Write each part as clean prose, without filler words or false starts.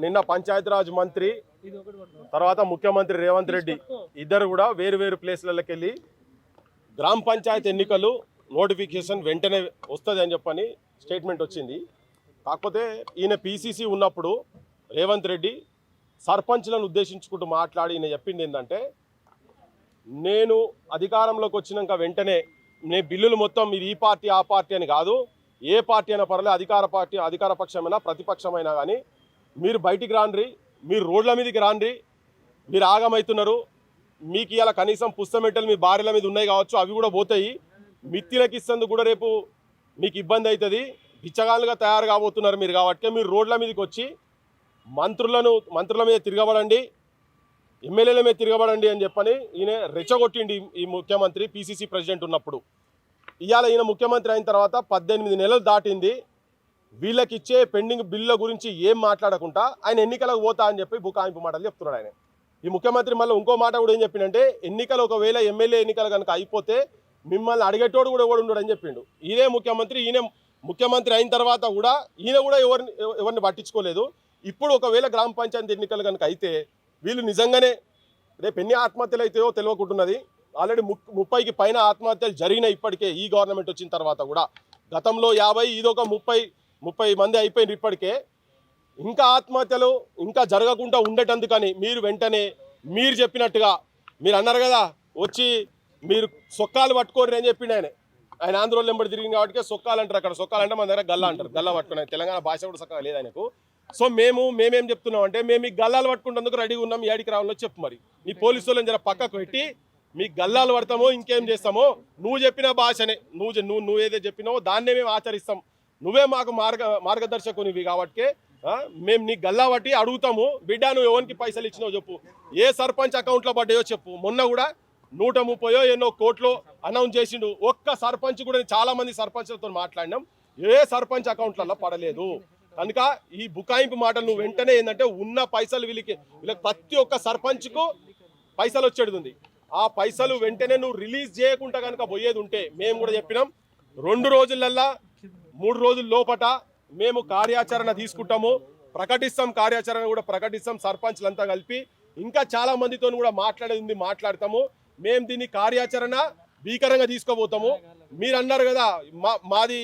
నిన్న పంచాయతీరాజ్ మంత్రి తర్వాత ముఖ్యమంత్రి రేవంత్ రెడ్డి ఇద్దరు కూడా వేరు వేరు ప్లేస్లకి వెళ్ళి గ్రామ పంచాయతీ ఎన్నికలు నోటిఫికేషన్ వెంటనే వస్తుంది అని చెప్పని స్టేట్మెంట్ వచ్చింది. కాకపోతే ఈయన పీసీసీ ఉన్నప్పుడు రేవంత్ రెడ్డి సర్పంచ్లను ఉద్దేశించుకుంటూ మాట్లాడి ఈయన చెప్పింది ఏంటంటే, నేను అధికారంలోకి వచ్చినాక వెంటనే నేను బిల్లులు మొత్తం మీరు ఈ పార్టీ ఆ పార్టీ అని కాదు, ఏ పార్టీ అయినా పర్లేదు, అధికార పక్షమైనా ప్రతిపక్షమైనా కానీ మీరు బయటికి రాండ్రి, మీరు రోడ్ల మీదకి రాండ్రి, మీరు ఆగమవుతున్నారు, మీకు ఇలా కనీసం పుస్తమెట్టలు మీ భార్యల మీద ఉన్నాయి కావచ్చు, అవి కూడా పోతాయి, మిత్తిలకు ఇస్తేందుకు కూడా రేపు మీకు ఇబ్బంది అవుతుంది, బిచ్చగాళ్ళుగా తయారు కాబోతున్నారు మీరు, కాబట్టి మీరు రోడ్ల మీదకి వచ్చి మంత్రుల మీద తిరగబడండి, ఎమ్మెల్యేల మీద తిరగబడండి అని చెప్పని ఈయన రెచ్చగొట్టిండి ఈ ముఖ్యమంత్రి పీసీసీ ప్రెసిడెంట్ ఉన్నప్పుడు. ఇవాళ ఈయన ముఖ్యమంత్రి అయిన తర్వాత 18 నెలలు దాటింది, వీళ్ళకి ఇచ్చే పెండింగ్ బిల్ల గురించి ఏం మాట్లాడకుండా ఆయన ఎన్నికలకు పోతా అని చెప్పి బుకాయింపు మాటలు చెప్తున్నాడు ఆయన. ఈ ముఖ్యమంత్రి మళ్ళీ ఇంకో మాట కూడా ఏం చెప్పిండంటే, ఎన్నికలు ఒకవేళ ఎమ్మెల్యే ఎన్నికలు కనుక అయిపోతే మిమ్మల్ని అడిగేటోడు కూడా ఉండడు అని చెప్పిండు. ఈయన ముఖ్యమంత్రి అయిన తర్వాత కూడా ఈయన కూడా ఎవరిని పట్టించుకోలేదు. ఇప్పుడు ఒకవేళ గ్రామ పంచాయతీ ఎన్నికలు కనుక అయితే వీళ్ళు నిజంగానే రేపు ఎన్ని ఆత్మహత్యలు అయితాయో తెలియకుంటున్నది. ఆల్రెడీ 30కి పైన ఆత్మహత్యలు జరిగినాయి ఇప్పటికే ఈ గవర్నమెంట్ వచ్చిన తర్వాత కూడా. గతంలో 50, ఇదొక 30 మంది అయిపోయినారు ఇప్పటికే. ఇంకా ఆత్మహత్యలు ఇంకా జరగకుండా ఉండేటందుకని మీరు వెంటనే మీరు చెప్పినట్టుగా మీరు అన్నారు కదా, వచ్చి మీరు సొక్కాలు పట్టుకోరు అని చెప్పిండు ఆయన ఆంధ్రోళ్ళు వెంబడి తిరిగింది కాబట్టి సొక్కాలు అంటారు, అక్కడ సొక్కాలు అంటే మన దగ్గర గల్లా అంటారు, గల్లా పట్టుకున్నాయి. తెలంగాణ భాష కూడా చక్కగా లేదు ఆయనకు. సో మేమేం చెప్తున్నాం అంటే, మేము ఈ గల్లాలు పట్టుకుంటేందుకు రెడీగా ఉన్నాం, ఏడికి రావాలో చెప్పు. మరి నీ పోలీసు వాళ్ళని జర పక్కకు పెట్టి మీ గల్లాలు పడతామో ఇంకేం చేస్తామో నువ్వు చెప్పిన భాషనే, నువ్వు ఏదో చెప్పినావో దాన్నే మేము ఆచరిస్తాం, నువ్వే మాకు మార్గదర్శకునివి కాబట్టి మేము నీ గల్లా పట్టి అడుగుతాము. బిడ్డ నువ్వు ఎవరికి పైసలు ఇచ్చినావు చెప్పు, ఏ సర్పంచ్ అకౌంట్లో పడ్డాయో చెప్పు. మొన్న కూడా 130 ఎన్నో కోట్లు అనౌన్స్ చేసిండు. ఒక్క సర్పంచ్ కూడా, చాలా మంది సర్పంచ్లతో మాట్లాడినాం, ఏ సర్పంచ్ అకౌంట్లలో పడలేదు. కనుక ఈ బుకాయింపు మాటలు నువ్వు వెంటనే ఏంటంటే ఉన్న పైసలు వీళ్ళకి ప్రతి ఒక్క సర్పంచ్కు పైసలు వచ్చేది ఉంది, ఆ పైసలు వెంటనే నువ్వు రిలీజ్ చేయకుండా కనుక పోయేది ఉంటే మేము కూడా చెప్పినాం 2 రోజులల్లా 3 రోజుల లోపట మేము కార్యాచరణ తీసుకుంటాము, ప్రకటిస్తాం, కార్యాచరణ కూడా ప్రకటిస్తాం. సర్పంచ్లంతా కలిపి ఇంకా చాలా మందితో కూడా మాట్లాడేది ఉంది, మాట్లాడతాము. మేము దీన్ని కార్యాచరణ భీకరంగా తీసుకోబోతాము. మీరు అన్నారు కదా మాది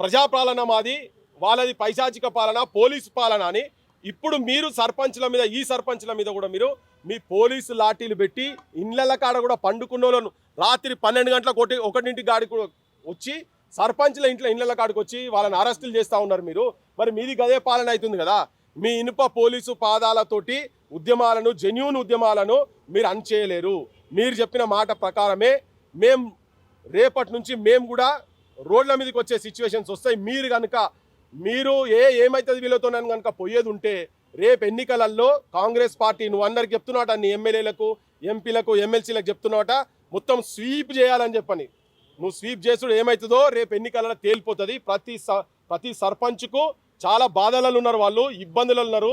ప్రజాపాలన, మాది వాళ్ళది పైశాచిక పాలన, పోలీసు పాలన అని. ఇప్పుడు మీరు సర్పంచ్ల మీద, ఈ సర్పంచ్ల మీద కూడా మీరు మీ పోలీసు లాఠీలు పెట్టి ఇండ్ల కాడ కూడా పండుకున్న వాళ్ళను రాత్రి 12 గంటలకు 1 గాడికి కూడా వచ్చి సర్పంచ్ల ఇండ్ల కాడికి వచ్చి వాళ్ళని అరెస్టులు చేస్తూ ఉన్నారు మీరు. మరి మీది గదే పాలన అవుతుంది కదా. మీ ఇనుప పోలీసు పాదాలతోటి ఉద్యమాలను, జెన్యూన్ ఉద్యమాలను మీరు అణచేయలేరు. మీరు చెప్పిన మాట ప్రకారమే మేము రేపటి నుంచి మేము కూడా రోడ్ల మీదకి వచ్చే సిచ్యువేషన్స్ వస్తాయి. మీరు ఏమవుతుంది వీళ్ళతో కనుక పోయేది ఉంటే రేపు ఎన్నికలలో కాంగ్రెస్ పార్టీ, నువ్వు అందరికి చెప్తున్నాట, నీ ఎమ్మెల్యేలకు, ఎంపీలకు, ఎమ్మెల్సీలకు చెప్తున్నాట, మొత్తం స్వీప్ చేయాలని చెప్పని. నువ్వు స్వీప్ చేసుడు ఏమవుతుందో రేపు ఎన్నికలలో తేలిపోతుంది. ప్రతి సర్పంచ్కు చాలా బాధలలో ఉన్నారు, వాళ్ళు ఇబ్బందులు ఉన్నారు,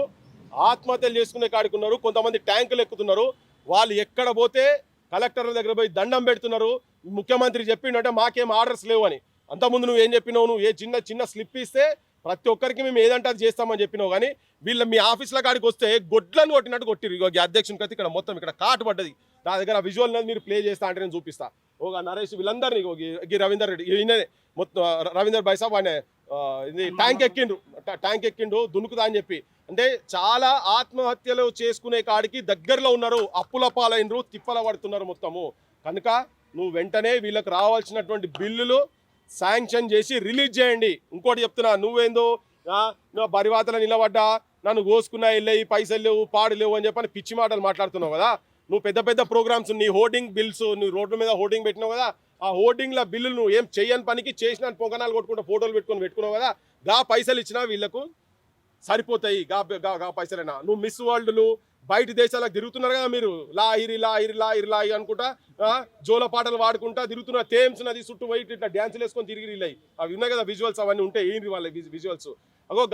ఆత్మహత్యలు చేసుకునే కాడికి ఉన్నారు, కొంతమంది ట్యాంకులు ఎక్కుతున్నారు. వాళ్ళు ఎక్కడ పోతే కలెక్టర్ల దగ్గర పోయి దండం పెడుతున్నారు. ముఖ్యమంత్రి చెప్పిండంటే మాకేం ఆర్డర్స్ లేవు అని. అంతకుముందు నువ్వు ఏం చెప్పినావు, నువ్వు ఏ చిన్న స్లిప్ ఇస్తే ప్రతి ఒక్కరికి మేము ఏదంటే అది చేస్తామని చెప్పినావు. కానీ వీళ్ళ మీ ఆఫీసుల కాడికి వస్తే గొడ్లను కొట్టినట్టు కొట్టిరు. ఇక అధ్యక్షుని కత్తి ఇక్కడ మొత్తం ఇక్కడ కాటు పడ్డది. నా దగ్గర విజువల్ మీరు ప్లే చేస్తా అంటే నేను చూపిస్తా. నరేష్ వీళ్ళందరినీ, రవీందర్ రెడ్డి, ఈయన మొత్తం రవీందర్ బైసాబ్ ఆయన ఇది ట్యాంక్ ఎక్కిండు దునుకుతా అని చెప్పి. అంటే చాలా ఆత్మహత్యలు చేసుకునే కాడికి దగ్గరలో ఉన్నారు, అప్పుల పాలైనరు, తిప్పల పడుతున్నారు మొత్తము. కనుక నువ్వు వెంటనే వీళ్ళకి రావాల్సినటువంటి బిల్లులు శాంక్షన్ చేసి రిలీజ్ చేయండి. ఇంకోటి చెప్తున్నా, నువ్వేందో బరివాతల నిలబడ్డా, నన్ను కోసుకున్నా, వెళ్ళయి పైసలు లేవు, పాడు లేవు అని చెప్పని పిచ్చి మాటలు మాట్లాడుతున్నావు కదా. నువ్వు పెద్ద ప్రోగ్రామ్స్, నీ హోర్డింగ్ బిల్స్, నువ్వు రోడ్ల మీద హోర్డింగ్ పెట్టినావు కదా, ఆ హోర్డింగ్ల బిల్లులు నువ్వు ఏం చేయని పనికి చేసిన పొంగనాలు కొట్టుకుంటూ ఫోటోలు పెట్టుకున్నావు కదా, గా పైసలు ఇచ్చినా వీళ్ళకు సరిపోతాయి. గా పైసలైనా నువ్వు మిస్ వరల్డ్లు బయట దేశాలకు తిరుగుతున్నారు కదా మీరు, లాహిరి అనుకుంటా జోల పాటలు వాడుకుంటా తిరుగుతున్నారు. థేమ్స్ నది చుట్టూ పోయి ఇట్లా డ్యాన్సులు వేసుకొని తిరిగి అవి ఉన్నాయి కదా విజువల్స్, అవన్నీ ఉంటాయి. ఏంటి వాళ్ళ విజువల్స్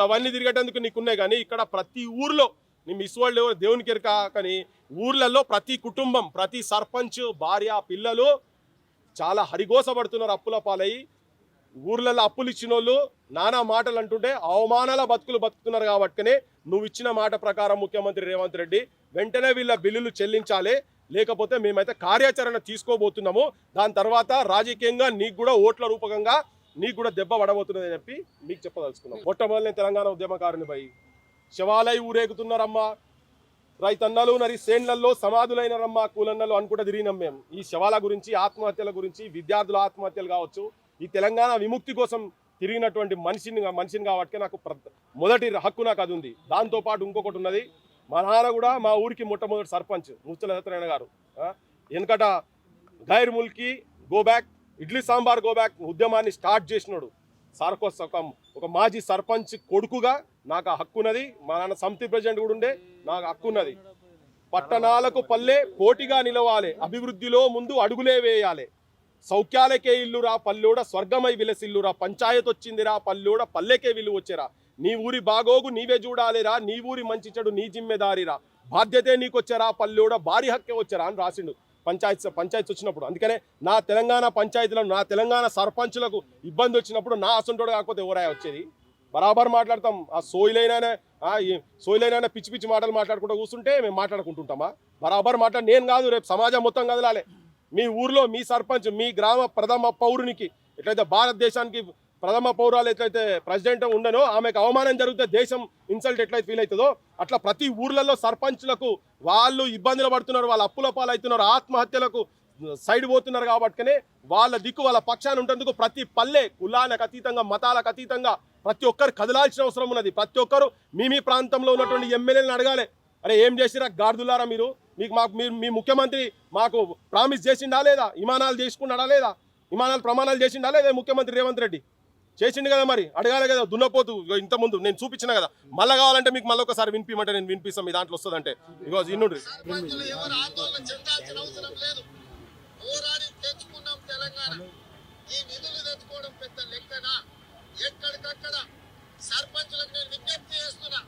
అవన్నీ తిరిగేటందుకు నీకున్నాయి. కానీ ఇక్కడ ప్రతి ఊర్లో నీ మిస్ వరల్డ్ దేవునికి ఎరక, కానీ ఊర్లలో ప్రతి కుటుంబం, ప్రతి సర్పంచ్ భార్య, పిల్లలు చాలా హరిగోసపడుతున్నారు అప్పుల పాలయ్యి. ఊర్లలో అప్పులు ఇచ్చిన వాళ్ళు నానా మాటలు అంటుంటే అవమానాల బతుకులు బతుకుతున్నారు కాబట్టినే నువ్వు ఇచ్చిన మాట ప్రకారం ముఖ్యమంత్రి రేవంత్ రెడ్డి వెంటనే వీళ్ళ బిల్లులు చెల్లించాలి, లేకపోతే మేమైతే కార్యాచరణ తీసుకోబోతున్నాము. దాని తర్వాత రాజకీయంగా నీకు కూడా ఓట్ల రూపకంగా నీకు కూడా దెబ్బ పడబోతున్నదని చెప్పి మీకు చెప్పదలుచుకున్నాం. మొట్టమొదటి తెలంగాణ ఉద్యమకారుని పోయి శవాలై ఊరేగుతున్నారమ్మా, రైతన్నలు నరి సేన్లలో సమాధులైనరమ్మా, కూలన్నలు అనుకుంటా తిరిగినాం మేము. ఈ శవాల గురించి, ఆత్మహత్యల గురించి, విద్యార్థుల ఆత్మహత్యలు కావచ్చు, ఈ తెలంగాణ విముక్తి కోసం తిరిగినటువంటి మనిషిని కాబట్టి నాకు మొదటి హక్కు నాకు అది ఉంది. దాంతోపాటు ఇంకొకటి ఉన్నది, మా నాన్న కూడా మా ఊరికి మొట్టమొదటి సర్పంచ్ ముచ్చల సత్యనారాయణ గారు. వెనకట గైర్ ముల్కీ గోబ్యాక్, ఇడ్లీ సాంబార్ గోబ్యాక్ ఉద్యమాన్ని స్టార్ట్ చేసినాడు. ఒక మాజీ సర్పంచ్ కొడుకుగా నాకు ఆ హక్కు ఉన్నది. మా నాన్న సమితి ప్రెసిడెంట్ కూడా ఉండే, నాకు హక్కు ఉన్నది. పట్టణాలకు పల్లె పోటీగా నిలవాలి, అభివృద్ధిలో ముందు అడుగులే వేయాలి. సౌఖ్యాలకే ఇల్లురా పల్లెడ స్వర్గమై విలసిల్లురా, పంచాయత్ వచ్చిందిరా పల్లెడ పల్లెకే విలువ వచ్చేరా, నీ ఊరి బాగోగు నీవే చూడాలిరా, నీ ఊరి మంచి చెడు నీ జిమ్మెదారిరా, బాధ్యతే నీకొచ్చారా పల్లెడ భారీ హక్కే వచ్చారా అని రాసిండు పంచాయతీ వచ్చినప్పుడు. అందుకనే నా తెలంగాణ పంచాయతీలను, నా తెలంగాణ సర్పంచులకు ఇబ్బంది వచ్చినప్పుడు నా అసంటోడు కాకపోతే ఎవరాయ వచ్చేది? బరాబర్ మాట్లాడతాం. ఆ సోయిలైనా పిచ్చి పిచ్చి మాటలు మాట్లాడుకుంటూ కూర్చుంటే మేము మాట్లాడుకుంటుంటామా? బరాబర్ నేను కాదు, రేపు సమాజం మొత్తం కదలాలి. మీ ఊర్లో మీ సర్పంచ్, మీ గ్రామ ప్రథమ పౌరునికి ఎట్లయితే భారతదేశానికి ప్రథమ పౌరాలు ఎట్లయితే ప్రెసిడెంట్ ఉండనో, ఆమెకు అవమానం జరిగితే దేశం ఇన్సల్ట్ ఎట్లయితే ఫీల్ అవుతుందో, అట్లా ప్రతి ఊర్లలో సర్పంచ్లకు వాళ్ళు ఇబ్బందులు పడుతున్నారు, వాళ్ళ అప్పుల పాలవుతున్నారు, ఆత్మహత్యలకు సైడ్ పోతున్నారు. కాబట్టినే వాళ్ళ దిక్కు వాళ్ళ పక్షాన్ని ఉంటేందుకు ప్రతి పల్లె కులాలకు అతీతంగా, మతాలకు అతీతంగా ప్రతి ఒక్కరు కదలాల్సిన అవసరం ఉన్నది. ప్రతి ఒక్కరు మీ ప్రాంతంలో ఉన్నటువంటి ఎమ్మెల్యేలను అడగాలి, అరే ఏం చేసిరా గార్దులారా మీరు, మీ ముఖ్యమంత్రి మాకు ప్రామిస్ చేసిండా లేదా, విమానాలు చేసుకున్నాడా లేదా, విమానాలు ప్రమాణాలు చేసిండా లేదా ముఖ్యమంత్రి రేవంత్ రెడ్డి? చేసిండు కదా, మరి అడగాలి కదా. దున్నపోతు ఇంతకుముందు నేను చూపించిన కదా, మళ్ళీ కావాలంటే మీకు మళ్ళీ ఒకసారి వినిపిమంటే నేను వినిపిస్తాం. మీ దాంట్లో వస్తుందంటే ఇగో ఇన్నుండ్రి. సర్పంచులకు నేను విజ్ఞప్తి చేస్తున్నా,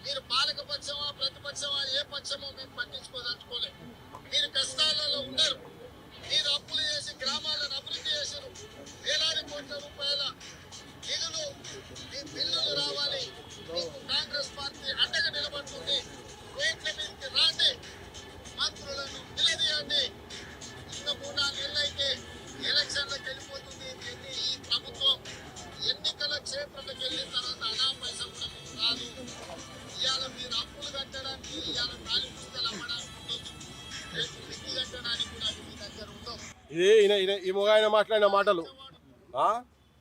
మీరు పాలక పక్షమా ప్రతిపక్షమా ఏ పక్షమో మేము పట్టించుకోదలుచుకోలేదు. మీరు కష్టాలలో ఉన్నారు, మీరు అప్పులు చేసి గ్రామాలను అభివృద్ధి చేశారు. వేలాది కోట్ల రూపాయల నిధులు, మీ బిల్లులు రావాలి. మీకు కాంగ్రెస్ పార్టీ అండగా నిలబడుతుంది. రోడ్ల మీదకి రాండి, మంత్రులను నిలదీయండి. ఇంకా 3-4 నెలలు అయితే ఎలక్షన్లకు వెళ్ళిపోతుంది ఈ ప్రభుత్వం. ఎన్నికల క్షేత్రంలోకి వెళ్ళిన తర్వాత అనా పైసా కూడా మీకు రాదు. ఇవాళ మీరు అప్పులు కట్టడానికి, ఇవాళ తాలి పుస్తకాలు అమ్మడానికి ఉండదు, రేపు మిత్తి కట్టడానికి కూడా మీ దగ్గర ఉండవు. ఇది ఈ మొగాయన మాట్లాడిన మాటలు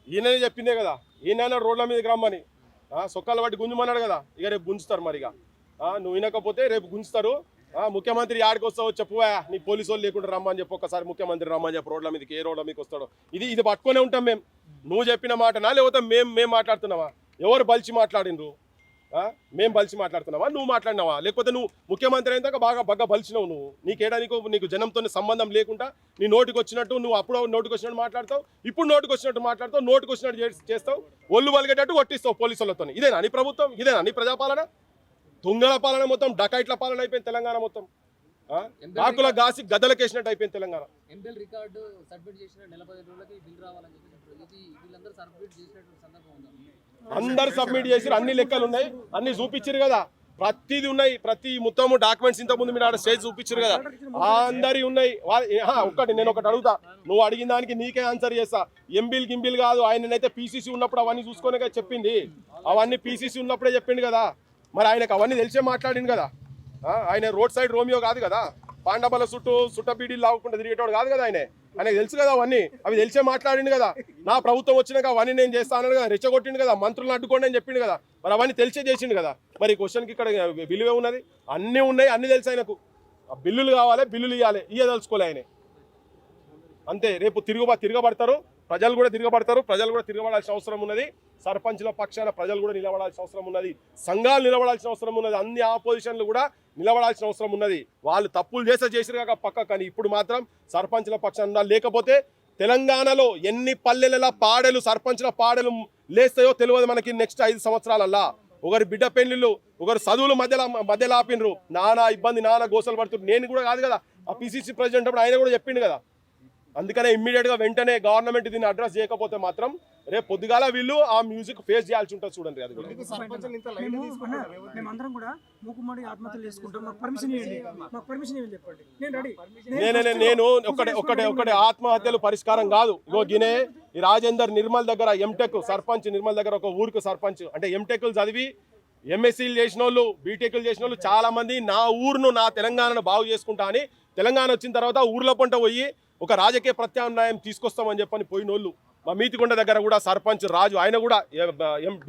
ఈయననే చెప్పిందే కదా. ఈయన రోడ్ల మీదకి రమ్మని సొక్కాలు బట్టి గుంజమన్నాడు కదా. ఇక రేపు గుంజుతారు. మరి ఇక నువ్వు వినకపోతే రేపు గుంజుతారు. ముఖ్యమంత్రి యాడికి వస్తావో చెప్పువా, నీ పోలీసు వాళ్ళు లేకుండా రమ్మని చెప్పి ఒక్కసారి ముఖ్యమంత్రి రమ్మని చెప్పి రోడ్ల మీదకి, ఏ రోడ్ల మీదకి వస్తాడో. ఇది పట్టుకునే ఉంటాం మేము. నువ్వు చెప్పిన మాటనా లేకపోతే మేము మాట్లాడుతున్నావా? ఎవరు బలిచి మాట్లాడినరు? మేము బలిచి మాట్లాడుతున్నావా, నువ్వు మాట్లాడినావా? లేకపోతే నువ్వు ముఖ్యమంత్రి అయినాక బాగా బలిచినావు నువ్వు. నీకు జనంతో సంబంధం లేకుండా నీ నోటికి వచ్చినట్టు నువ్వు అప్పుడు నోటికి వచ్చినట్టు మాట్లాడతావు, ఇప్పుడు నోటికి వచ్చినట్టు మాట్లాడతావు, నోటికి వచ్చినట్టు చేస్తావు, ఒళ్ళు వలిగేటట్టు కొట్టిస్తావు పోలీసులతో. ఇదేనా నీ ప్రభుత్వం? ఇదేనా నీ ప్రజాపాలన? దొంగల పాలన మొత్తం, డకైట్ల పాలన అయిపోయింది తెలంగాణ మొత్తం. కాకుల గాసి గద్దలకేసినట్టు అయిపోయింది తెలంగాణ. ఎంబెల్ రికార్డు సబ్మిట్ చేసిన 40 రోజులకి బిల్ రావాలని చెప్పి వీళ్ళందరూ సబ్మిట్ చేసినటువంటి సందర్భం ఉందా? అందరు సబ్మిట్ చేసి అన్ని లెక్కలు ఉన్నాయి, అన్ని చూపించారు కదా. ప్రతిది ఉన్నాయి, ప్రతి మొత్తం డాక్యుమెంట్స్ ఇంతకుముందు మీరు ఆడ స్టేజ్ చూపించారు కదా, అందరి ఉన్నాయి. నేను ఒకటి అడుగుతా, నువ్వు అడిగిన దానికి నీకే ఆన్సర్ చేస్తా. గింబిల్ కాదు, ఆయననైతే పీసీసీ ఉన్నప్పుడు అవన్నీ చూసుకోనే చెప్పింది. అవన్నీ పీసీసీ ఉన్నప్పుడే చెప్పిండు కదా. మరి ఆయనకు అవన్నీ తెలిసే మాట్లాడింది కదా. ఆయన రోడ్ సైడ్ రోమియో కాదు కదా, పాండబల సుట్ట బీడీలు లాగకుండా తిరిగేటోడు కాదు కదా. ఆయనకు తెలుసు కదా అవన్నీ, అవి తెలిసే మాట్లాడింది కదా. నా ప్రభుత్వం వచ్చినాక అవన్నీ నేను చేస్తాను కదా, రెచ్చగొట్టిండు కదా, మంత్రులను అడ్డుకోండి అని చెప్పిండు కదా. మరి అవన్నీ తెలిసే చేసిండు కదా. మరి క్వశ్చన్కి ఇక్కడ విలువే ఉన్నది. అన్నీ ఉన్నాయి, అన్నీ తెలుసు ఆయనకు. బిల్లులు కావాలి, బిల్లులు ఇవ్వాలి, తెలుసుకోలే ఆయన. అంతే. రేపు తిరగబడతారు, ప్రజలు కూడా తిరగబడతారు. ప్రజలు కూడా తిరగబడాల్సిన అవసరం ఉన్నది. సర్పంచ్ల పక్షాన ప్రజలు కూడా నిలబడాల్సిన అవసరం ఉన్నది. సంఘాలు నిలబడాల్సిన అవసరం ఉన్నది. అన్ని ఆపోజిషన్లు కూడా నిలబడాల్సిన అవసరం ఉన్నది. వాళ్ళు తప్పులు చేసిరు కాక పక్క, కానీ ఇప్పుడు మాత్రం సర్పంచ్ల పక్షాన లేకపోతే తెలంగాణలో ఎన్ని పల్లెల పాడలు, సర్పంచ్ల పాడలు లేస్తాయో తెలియదు మనకి. నెక్స్ట్ 5 సంవత్సరాలల్లా ఒకరి బిడ్డ పెళ్లిళ్ళు, ఒకరు చదువులు మధ్యలో ఆపినరు, నానా ఇబ్బంది, నానా గోసలు పడుతున్నారు. నేను కూడా కాదు కదా, ఆ పిసిసి ప్రెసిడెంట్ అప్పుడు ఆయన కూడా చెప్పిండు కదా, అందుకనే ఇమ్మీడియట్గా వెంటనే గవర్నమెంట్ దీన్ని అడ్రస్ చేయకపోతే మాత్రం రేపు పొద్దుగాల వీళ్ళు ఆ మ్యూజిక్ ఫేస్ చేయాల్సి ఉంటుంది. చూడండి అది కూడా మేమందరం కూడా మూకుమ్మడి ఆత్మహత్యలు చేసుకుంటాం, మాకు పర్మిషన్ ఇవ్వండి, మాకు పర్మిషన్ ఇవ్వండి చెప్పండి. నేను రెడీ. నేను ఒకటే ఆత్మహత్యలు పరిష్కారం కాదు. ఇగో గినే ఈ రాజేందర్ నిర్మల్ దగ్గర ఎంటెక్ సర్పంచ్, నిర్మల్ దగ్గర ఒక ఊరికి సర్పంచ్ అంటే ఎంటెక్లు చదివి ఎంఎస్సీలు చేసిన వాళ్ళు, బీటెక్లు చేసిన వాళ్ళు చాలా మంది నా ఊరును నా తెలంగాణను బాగు చేసుకుంటా అని తెలంగాణ వచ్చిన తర్వాత ఊర్ల పంట పోయి ఒక రాజకీయ ప్రత్యామ్నాయం తీసుకొస్తామని చెప్పని పోయినోళ్ళు. మా మీతికొండ దగ్గర కూడా సర్పంచ్ రాజు ఆయన కూడా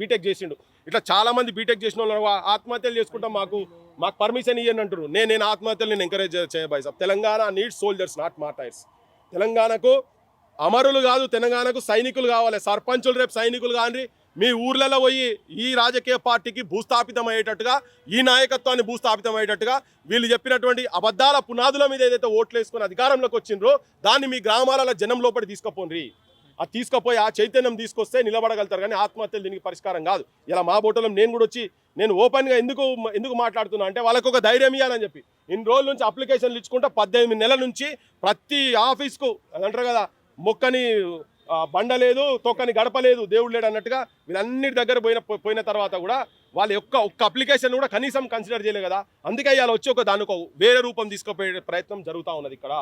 బీటెక్ చేసిండు. ఇట్లా చాలా మంది బీటెక్ చేసిన వాళ్ళు ఆత్మహత్యలు చేసుకుంటాం మాకు పర్మిషన్ ఇవ్వని అంటారు. నేను ఆత్మహత్యలు నేను ఎంకరేజ్ చేయబాయి sir. Telangana needs soldiers not martyrs. తెలంగాణకు అమరులు కాదు, తెలంగాణకు సైనికులు కావాలి. సర్పంచులు రేపు సైనికులు కానీ మీ ఊర్లలో పోయి ఈ రాజకీయ పార్టీకి భూస్థాపితం అయ్యేటట్టుగా, ఈ నాయకత్వాన్ని భూస్థాపితం అయ్యేటట్టుగా వీళ్ళు చెప్పినటువంటి అబద్ధాల పునాదుల మీద ఏదైతే ఓట్లు వేసుకుని అధికారంలోకి వచ్చిండ్రో దాన్ని మీ గ్రామాలలో జనం లోపలి తీసుకుపోండి. అది తీసుకుపోయి ఆ చైతన్యం తీసుకొస్తే నిలబడగలుగుతారు. కానీ ఆత్మహత్యలు దీనికి పరిష్కారం కాదు. ఇలా మా బోటలో నేను కూడా వచ్చి నేను ఓపెన్గా ఎందుకు మాట్లాడుతున్నా అంటే వాళ్ళకు ఒక ధైర్యం ఇవ్వాలని చెప్పి ఇన్ని రోజుల నుంచి అప్లికేషన్లు ఇచ్చుకుంటా 18 నెలల నుంచి ప్రతి ఆఫీస్కు అంటారు కదా, మొక్కని బండ లేదు, తొక్కని గడప లేదు, దేవుడు లేడు అన్నట్టుగా వీళ్ళన్నిటి దగ్గర పోయిన తర్వాత కూడా వాళ్ళ ఒక్క అప్లికేషన్ కూడా కనీసం కన్సిడర్ చేయలేదు కదా. అందుకే ఇవాళ వచ్చి దానికి వేరే రూపం తీసుకుపోయే ప్రయత్నం జరుగుతూ ఉన్నది ఇక్కడ.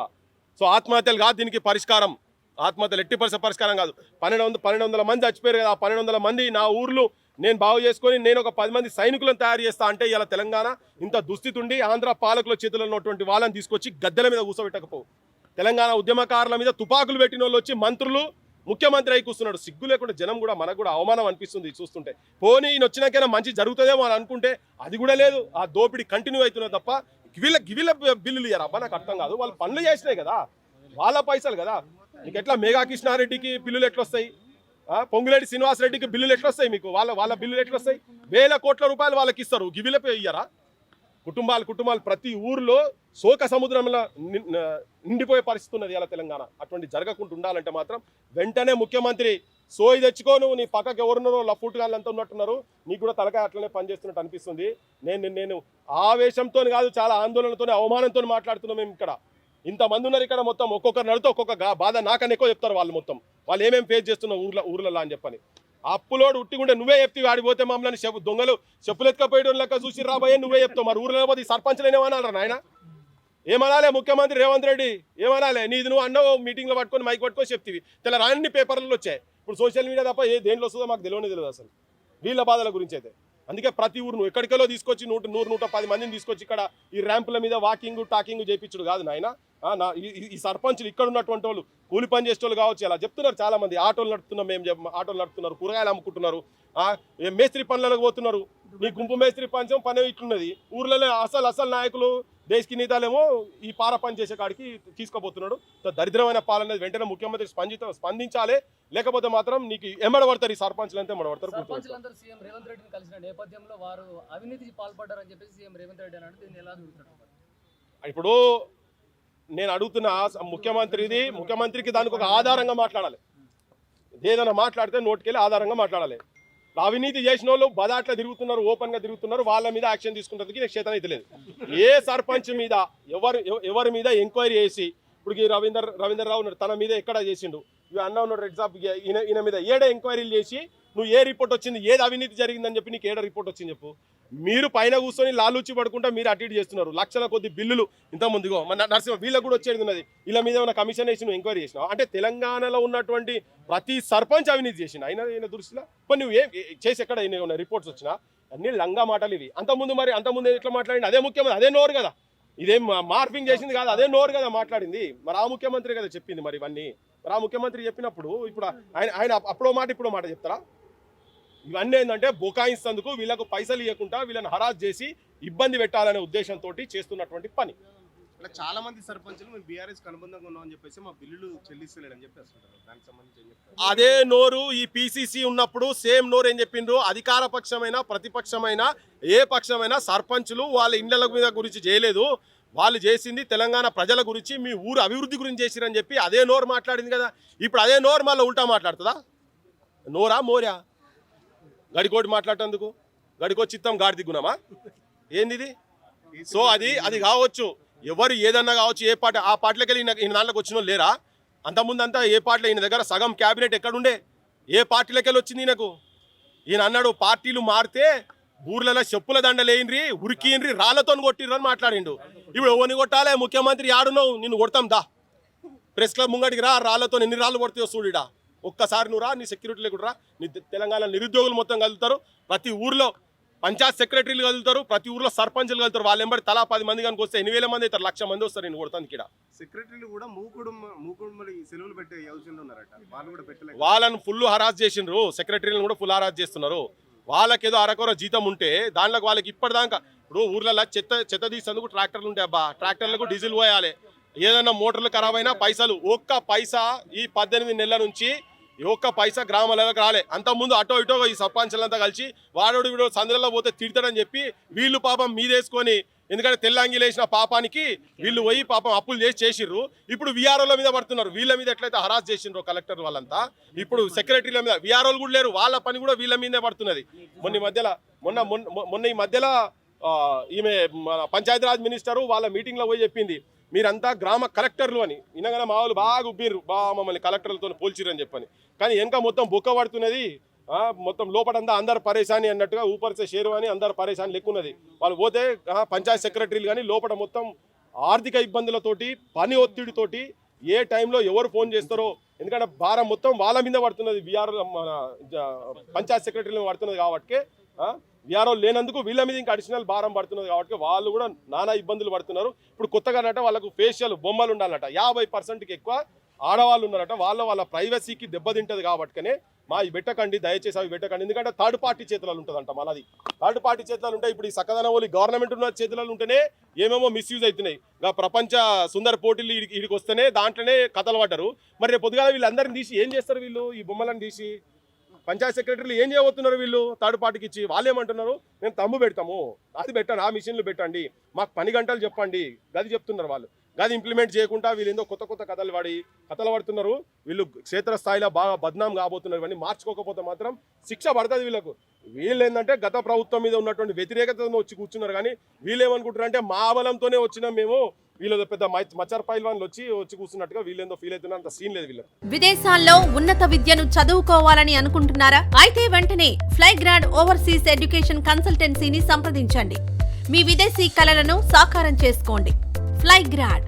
సో ఆత్మహత్యలు కాదు దీనికి పరిష్కారం. ఆత్మహత్యలు ఎట్టి పరిష్కారం కాదు. 1200 మంది చచ్చిపోయారు కదా. 1200 మంది నా ఊర్లు నేను బాగు చేసుకొని నేను ఒక 10 మంది సైనికులను తయారు చేస్తా అంటే ఇలా తెలంగాణ ఇంత దుస్థితి ఉండి ఆంధ్ర పాలకుల చేతుల్లో ఉన్నటువంటి వాళ్ళని తీసుకొచ్చి గద్దెల మీద కూర్చోబెట్టకపోవు. తెలంగాణ ఉద్యమకారుల మీద తుపాకులు పెట్టిన వాళ్ళు వచ్చి మంత్రులు, ముఖ్యమంత్రి అయి కూర్చున్నాడు. సిగ్గు లేకుండా జనం కూడా మనకు కూడా అవమానం అనిపిస్తుంది చూస్తుంటే. పోనీ ఈయన వచ్చినాకైనా మంచి జరుగుతుందేమో అని అనుకుంటే అది కూడా లేదు. ఆ దోపిడీ కంటిన్యూ అవుతున్నది తప్ప గివిల బిల్లులు ఇయ్యారు. అబ్బా నాకు అర్థం కాదు. వాళ్ళు పనులు చేసినాయి కదా, వాళ్ళ పైసలు కదా. మీకు ఎట్లా మెగా కృష్ణారెడ్డికి బిల్లులు ఎట్లా వస్తాయి, పొంగులేటి శ్రీనివాసరెడ్డికి బిల్లులు ఎట్లా వస్తాయి, మీకు వాళ్ళ బిల్లులు ఎట్లా వస్తాయి? 1000 కోట్ల రూపాయలు వాళ్ళకి ఇస్తారు, గివిలపై ఇయ్యారా? కుటుంబాలు ప్రతి ఊర్లో శోక సముద్రంలో నిండిపోయే పరిస్థితి ఉన్నది ఇలా తెలంగాణ. అటువంటి జరగకుండా ఉండాలంటే మాత్రం వెంటనే ముఖ్యమంత్రి సోయి తెచ్చుకోను. నీ పక్కకి ఎవరున్నారో లఫూట్ గాళ్ళు అంతా ఉన్నట్టున్నారు, నీకు కూడా తలకాయ అట్లనే పనిచేస్తున్నట్టు అనిపిస్తుంది. నేను ఆవేశంతో కాదు, చాలా ఆందోళనతో అవమానంతో మాట్లాడుతున్నాం. మేము ఇక్కడ ఇంతమంది ఉన్నారు, ఇక్కడ మొత్తం ఒక్కొక్కరు నడితే ఒక్కొక్క బాధ నాకన్నా ఎక్కువ చెప్తారు వాళ్ళు. మొత్తం వాళ్ళు ఏమేమి ఫేస్ చేస్తున్నాం ఊర్లలో అని చెప్పని. అప్పులోడు ఉట్టిగుంటే నువ్వే చెప్తావు, ఆడిపోతే మమ్మల్ని దొంగలు చెప్పులు ఎత్తుకపోయడం లెక్క చూసి రాబోయే నువ్వే చెప్తావు. మరి ఊర్లో పోతే సర్పంచ్లు ఏమనాలరా నాయన? ఏమనాలే ముఖ్యమంత్రి రేవంత్ రెడ్డి ఏమనాలే? నీది నువ్వు అన్నో మీటింగ్లో పట్టుకొని మైక్ పట్టుకొని చెప్తివి. తెల్ల రాని పేపర్లలో వచ్చాయి. ఇప్పుడు సోషల్ మీడియా తప్ప దేంట్లో వస్తుందో మాకు తెలియదు అసలు వీళ్ళ బాధల గురించి అయితే. అందుకే ప్రతి ఊరు నువ్వు ఎక్కడికెళ్ళో తీసుకొచ్చి 100-110 మందిని తీసుకొచ్చి ఇక్కడ ఈ ర్యాంపుల మీద వాకింగ్ టాకింగ్ చేయించుడు కాదు నాయన. ఈ సర్పంచులు ఇక్కడ ఉన్నటువంటి వాళ్ళు కూలి పని చేసే వాళ్ళు కావచ్చు. అలా చెప్తున్నారు చాలా మంది. ఆటోలు నడుపుతున్నాం, ఆటోలు నడుపుతున్నారు, కూరగాయలు అమ్ముకుంటున్నారు, మేస్త్రి పనులకు పోతున్నారు. నీ గుంపు మేస్త్రి పంచం పని ఇట్లున్నది. ఊర్లలో అసలు నాయకులు దేశకి నేతలేమో ఈ పార పని చేసే కాడికి తీసుకుపోతున్నాడు. దరిద్రమైన పాలన వెంటనే ముఖ్యమంత్రి స్పందించాలి. లేకపోతే మాత్రం నీకు ఎమ్మడబడతారు ఈ సర్పంచ్లు అంతా ఎమ్మడబడతారు. సర్పంచులందరూ సీఎం రేవంత్ రెడ్డిని కలిసిన నేపథ్యంలో వారు అవినీతికి పాల్పడ్డారని చెప్పేసి సీఎం రేవంత్ రెడ్డి అన్నాడు. దీన్ని ఎలా చూస్తున్నారు? ఇప్పుడు నేను అడుగుతున్న ముఖ్యమంత్రికి దానికి ఒక ఆధారంగా మాట్లాడాలి. ఏదైనా మాట్లాడితే నోటికెళ్ళి ఆధారంగా మాట్లాడాలి. అవినీతి చేసిన వాళ్ళు బదాట్లా తిరుగుతున్నారు, ఓపెన్గా తిరుగుతున్నారు, వాళ్ళ మీద యాక్షన్ తీసుకుంటానికి నాకు చేతన అయితే లేదు. ఏ సర్పంచ్ మీద ఎవరి మీద ఎంక్వైరీ చేసి ఇప్పుడు రవీందర్ రావు ఉన్నాడు, తన మీద ఎక్కడ చేసిండు, ఇవి అన్న ఉన్నాడు ఎగ్జాంపుల్ ఈయన మీద ఏడే ఎంక్వైరీలు చేసి నువ్వు ఏ రిపోర్ట్ వచ్చింది, ఏది అవినీతి జరిగిందని చెప్పి నీకు ఏడ రిపోర్ట్ వచ్చింది చెప్పు. మీరు పైన కూర్చొని లాలూచి పడుకుంటా మీరు అటు ఇటు చేస్తున్నారు. లక్షల కొద్ది బిల్లులు ఇంతకుముందుగో మన నరసింహ వీళ్ళకు కూడా వచ్చేది ఉన్నది. వీళ్ళ మీద ఏమైనా కమిషన్ వేసి నువ్వు ఎంక్వైరీ చేసినావు అంటే తెలంగాణలో ఉన్నటువంటి ప్రతి సర్పంచ్ అవినీతి చేసిన ఆయన దృష్టిలో మరి నువ్వు ఏం చేసి ఎక్కడ రిపోర్ట్స్ వచ్చినా అన్ని లంగా మాటలు ఇవి. అంతకుముందు ఎట్లా మాట్లాడింది అదే ముఖ్యమంత్రి, అదే నోరు కదా, ఇదేం మార్పింగ్ చేసింది కాదు, అదే నోరు కదా మాట్లాడింది. మరి ఆ ముఖ్యమంత్రి కదా చెప్పింది. మరి ఇవన్నీ మరి ఆ ముఖ్యమంత్రి చెప్పినప్పుడు ఇప్పుడు ఆయన అప్పుడో మాట ఇప్పుడో మాట చెప్తారా? ఇవన్నీ ఏంటంటే బుకాయిస్తందుకు వీళ్ళకు పైసలు ఇవ్వకుండా వీళ్ళని హరాజ్ చేసి ఇబ్బంది పెట్టాలనే ఉద్దేశంతో చేస్తున్నటువంటి పని. చాలా మంది సర్పంచులు మేము బీఆర్ఎస్ అనుబంధంగా ఉన్నామని చెప్పేసి మా బిల్లులు చెల్లిస్తలేడని చెప్పేస్తుంటారు. దానికి సంబంధించి అదే నోరు ఈ పీసీసీ ఉన్నప్పుడు సేమ్ నోరు ఏం చెప్పిండ్రు, అధికార పక్షమైనా ప్రతిపక్షమైనా ఏ పక్షమైనా సర్పంచులు వాళ్ళ ఇండ్ల మీద గురించి చేయలేదు, వాళ్ళు చేసింది తెలంగాణ ప్రజల గురించి మీ ఊరు అభివృద్ధి గురించి చేసిరని చెప్పి అదే నోరు మాట్లాడింది కదా. ఇప్పుడు అదే నోరు మళ్ళీ ఉల్టా మాట్లాడుతుందా? నోరా మోరా? గడికోటి మాట్లాడేందుకు గడికో చిత్తం గాడి దిగునామా ఏంది ఇది? సో అది కావచ్చు, ఎవరు ఏదన్నా కావచ్చు, ఏ పార్టీ ఆ పార్టీలోకి వెళ్ళి ఈ దాంట్లోకి వచ్చిన లేరా? అంతకుముందంతా ఏ పార్టీలో ఈయన దగ్గర సగం క్యాబినెట్ ఎక్కడుండే, ఏ పార్టీలకెళ్ళి వచ్చింది ఈయనకు? ఈయన అన్నాడు పార్టీలు మారితే ఊర్లలో చెప్పుల దండలేయినరి, ఉరికిండ్రి, రాళ్లతో కొట్టిర్రు అని మాట్లాడిండు. ఇప్పుడు ఎవరిని కొట్టాలే? ముఖ్యమంత్రి ఆడున్నావు, నిన్ను కొడతాం దా, ప్రెస్ క్లబ్ ముంగడికి రా, రాళ్లతో ఎన్ని రాళ్ళు కొడితే చూడిడా, ఒక్కసారి నువ్వు రా, నీ సెక్యూరిటీ లేకుండా రా. నీ తెలంగాణ నిరుద్యోగులు మొత్తం కలుగుతారు, ప్రతి ఊర్లో పంచాయత్ సెక్రటరీలు కలుగుతారు, ప్రతి ఊర్లో సర్పంచులు కలుగుతారు. వాళ్ళు ఎంబడి తలా 10 మంది కనుక వస్తే 8,000 మంది అవుతారు, 1,00,000 మంది వస్తారు నేను కొడతాను ఇక్కడ. సెక్రటరీలు కూడా మూకుడు మరి సెలవులు పెట్టే యోచనలు ఉన్నారట, వాళ్ళు కూడా పెట్టలేదు. వాళ్ళని ఫుల్ హరాస్ చేసిండ్రు, సెక్రటరీలను కూడా ఫుల్ హరాస్ చేస్తున్నారు. వాళ్ళకి ఏదో అరకొర జీతం ఉంటే దాంట్లోకి వాళ్ళకి ఇప్పటిదాకా ఇప్పుడు ఊర్లలో చెత్త తీసేందుకు ట్రాక్టర్లు ఉంటాయి అబ్బా, ట్రాక్టర్లకు డీజిల్ పోయాలి, ఏదైనా మోటార్లు ఖరాబ్ అయినా పైసలు. ఒక్క పైసా ఈ 18 నెలల నుంచి ఒక్క పైసా గ్రామాలకు రాలే. అంతకుముందు అటో ఇటో ఈ సర్పంచులంతా కలిసి వాడోడు వీడు సందులలో పోతే తిడతాడని చెప్పి వీళ్ళు పాపం మీదేసుకొని, ఎందుకంటే తెల్లంగి లేచిన పాపానికి వీళ్ళు పోయి పాపం అప్పులు చేసిర్రు. ఇప్పుడు విఆర్ఓల మీద పడుతున్నారు. వీళ్ళ మీద ఎట్లయితే హరాస్ చేసిండ్రో కలెక్టర్ వాళ్ళంతా, ఇప్పుడు సెక్రటరీల మీద విఆర్ఓలు కూడా లేరు, వాళ్ళ పని కూడా వీళ్ళ మీదే పడుతున్నది. మొన్న ఈ మధ్యలో ఈమె పంచాయతీరాజ్ మినిస్టరు వాళ్ళ మీటింగ్లో పోయి చెప్పింది, మీరంతా గ్రామ కలెక్టర్లు అని. వినగానే మా వాళ్ళు బాగా ఉబ్బిర్రు, మమ్మల్ని కలెక్టర్లతో పోల్చిరని చెప్పని. కానీ ఇంకా మొత్తం బొక్క పడుతున్నది, మొత్తం లోపలంతా అందరు పరేషాని అన్నట్టుగా, ఊపరిసే షేరు అని అందరు పరేషాని లెక్కున్నది. వాళ్ళు పోతే పంచాయత్ సెక్రటరీలు కానీ లోపల మొత్తం ఆర్థిక ఇబ్బందులతోటి, పని ఒత్తిడితోటి ఏ టైంలో ఎవరు ఫోన్ చేస్తారో, ఎందుకంటే భారం మొత్తం వాళ్ళ మీద పడుతున్నది, మన పంచాయత్ సెక్రటరీలు పడుతున్నది కాబట్టి, విఆర్ఓ లేనందుకు వీళ్ళ మీద ఇంకా అడిషనల్ భారం పడుతున్నది కాబట్టి వాళ్ళు కూడా నానా ఇబ్బందులు పడుతున్నారు. ఇప్పుడు కొత్తగా వాళ్ళకు ఫేషియల్ బొమ్మలు ఉండాలట, 50%కి ఎక్కువ ఆడవాళ్ళు ఉన్నారట, వాళ్ళ ప్రైవసీకి దెబ్బతింటది కాబట్టినే మా ఈ పెట్టకండి, దయచేసి అవి పెట్టకండి. ఎందుకంటే థర్డ్ పార్టీ చేతులలో ఉంటుందంట, మనది థర్డ్ పార్టీ చేతులలో ఉంటాయి. ఇప్పుడు ఈ సక్కదనం వాళ్ళు గవర్నమెంట్ ఉన్న చేతులలో ఉంటేనే ఏమేమో మిస్యూజ్ అవుతున్నాయి. ప్రపంచ సుందర పోటీలు వీడికి వస్తేనే దాంట్లోనే కథలు పడ్డారు. మరి రేపు పొద్దుగా వీళ్ళందరినీ తీసి ఏం చేస్తారు? వీళ్ళు ఈ బొమ్మలను తీసి పంచాయత్ సెక్రటరీలు ఏం చేయబోతున్నారు? వీళ్ళు థర్డ్ పార్టీకి ఇచ్చి వాళ్ళు ఏమంటున్నారు, మేము తమ్ము పెడతాము, అది పెట్టండి, ఆ మిషన్లు పెట్టండి, మాకు పని గంటలు చెప్పండి, గది చెప్తున్నారు. వాళ్ళు గది ఇంప్లిమెంట్ చేయకుండా వీళ్ళు ఏందో కొత్త కథలు పడుతున్నారు. వీళ్ళు క్షేత్రస్థాయిలో బాగా బద్నాం కాబోతున్నారు. ఇవన్నీ మార్చుకోకపోతే మాత్రం శిక్ష పడుతుంది వీళ్ళకు. వీళ్ళు ఏంటంటే గత ప్రభుత్వం మీద ఉన్నటువంటి వ్యతిరేకతను వచ్చి కూర్చున్నారు. కానీ వీళ్ళు ఏమనుకుంటారు అంటే మా బలంతోనే వచ్చినాం మేము, వీళ్ళు పెద్ద మచ్చర్ పైల్వాన్లు వచ్చి కూర్చున్నట్టుగా వీళ్ళేందో ఫీల్ అవుతున్నారు. అంత సీన్ లేదు వీళ్ళకి. విదేశాల్లో ఉన్నత విద్యను చదువుకోవాలని అనుకుంటున్నారా? అయితే వెంటనే ఫ్లైగ్రాడ్ ఓవర్సీస్ ఎడ్యుకేషన్ కన్సల్టెన్సీని సంప్రదించండి. మీ విదేశీ కలలను సాకారం చేసుకోండి. ఫ్లైగ్రాడ్